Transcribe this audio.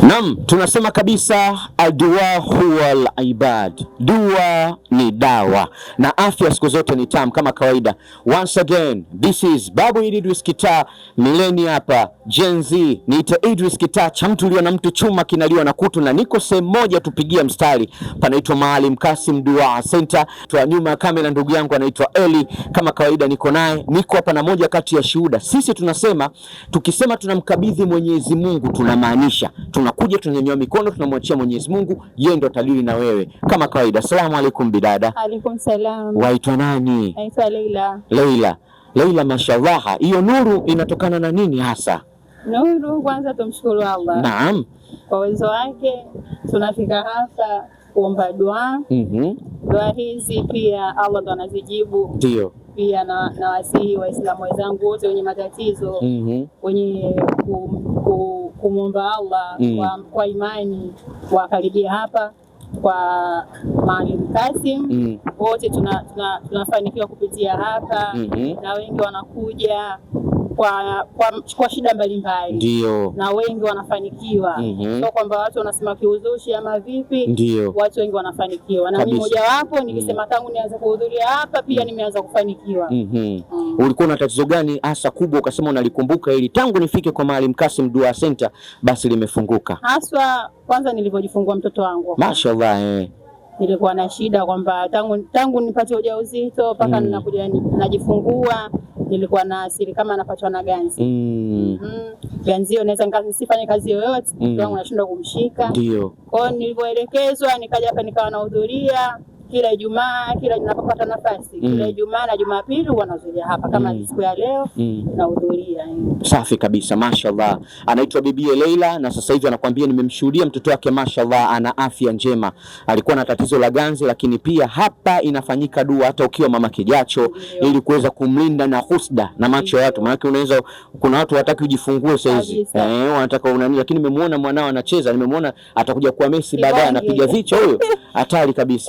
Naam, tunasema kabisa adua huwa al-ibad. Dua ni dawa na afya siku zote ni tamu kama kawaida. Once again, this is Babu Idris Kita Millennium hapa Gen Z. Niita Idris Kita, chamtuliwa na mtu chuma kinaliwa na kutu, na niko sehemu moja tupigia mstari panaitwa Maalim Kasim Dua Center. Kwa nyuma ya kamera ndugu yangu anaitwa Eli, kama kawaida niko naye. Niko hapa na moja kati ya shuhuda. Sisi tunasema, tukisema tunamkabidhi Mwenyezi Mungu tunamaanisha tunakuja tunanyanyua mikono tunamwachia Mwenyezi Mungu, yeye ndo atalili na wewe kama kawaida. Asalamu alaykum bidada. Alaykum salam. Waitwa nani? Naitwa Leila. Leila, mashallah. Hiyo nuru inatokana na nini hasa? Nuru, kwanza tumshukuru Allah. Naam. Kwa uwezo wake tunafika hapa kuomba dua. Dua hizi pia Allah ndo anazijibu. Ndio. Pia na wasihi Waislamu wenzangu wote wenye matatizo, wenye kumwomba Allah kwa imani wakaribia hapa kwa Maalim Kasim. Wote tunafanikiwa kupitia hapa, na wengi wanakuja kwa shida mbalimbali. Ndio. Na wengi wanafanikiwa. Sio kwamba watu wanasema kiuzushi ama vipi. Ndio. Watu wengi wanafanikiwa. Na mimi mmoja wapo, nikisema tangu nianze kuhudhuria hapa pia nimeanza kufanikiwa. Ulikuwa na tatizo gani hasa kubwa ukasema unalikumbuka ili tangu nifike kwa Maalim Kasim Dua Center basi limefunguka? Haswa kwanza nilivyojifungua mtoto wangu. Mashallah. Nilikuwa na shida kwamba tangu nipate ujauzito mpaka ninakuja najifungua nilikuwa na asili kama anapatwa na ganzi. Ganzi hiyo naweza nisifanye kazi yoyote, mtoto wangu nashindwa kumshika. Ndio. Kwa hiyo nilivyoelekezwa nikaja hapa nikawa nahudhuria kila Ijumaa, kila ninapopata nafasi. Kila Ijumaa na Jumapili huwa nahudhuria hapa kama siku ya leo nahudhuria. Safi kabisa, mashallah. Anaitwa Bibi Leila na sasa hivi anakuambia nimemshuhudia mtoto wake, mashallah, ana afya njema. Alikuwa na tatizo la ganzi, lakini pia hapa inafanyika dua hata ukiwa mama kijacho ili kuweza kumlinda na husda na macho ya watu. Maana unaweza, kuna watu wataki ujifungue sasa hizi. Wanataka unani, lakini nimemuona mwanao anacheza, nimemuona atakuja kuwa Messi baadaye anapiga vichwa huyo. Hatari kabisa.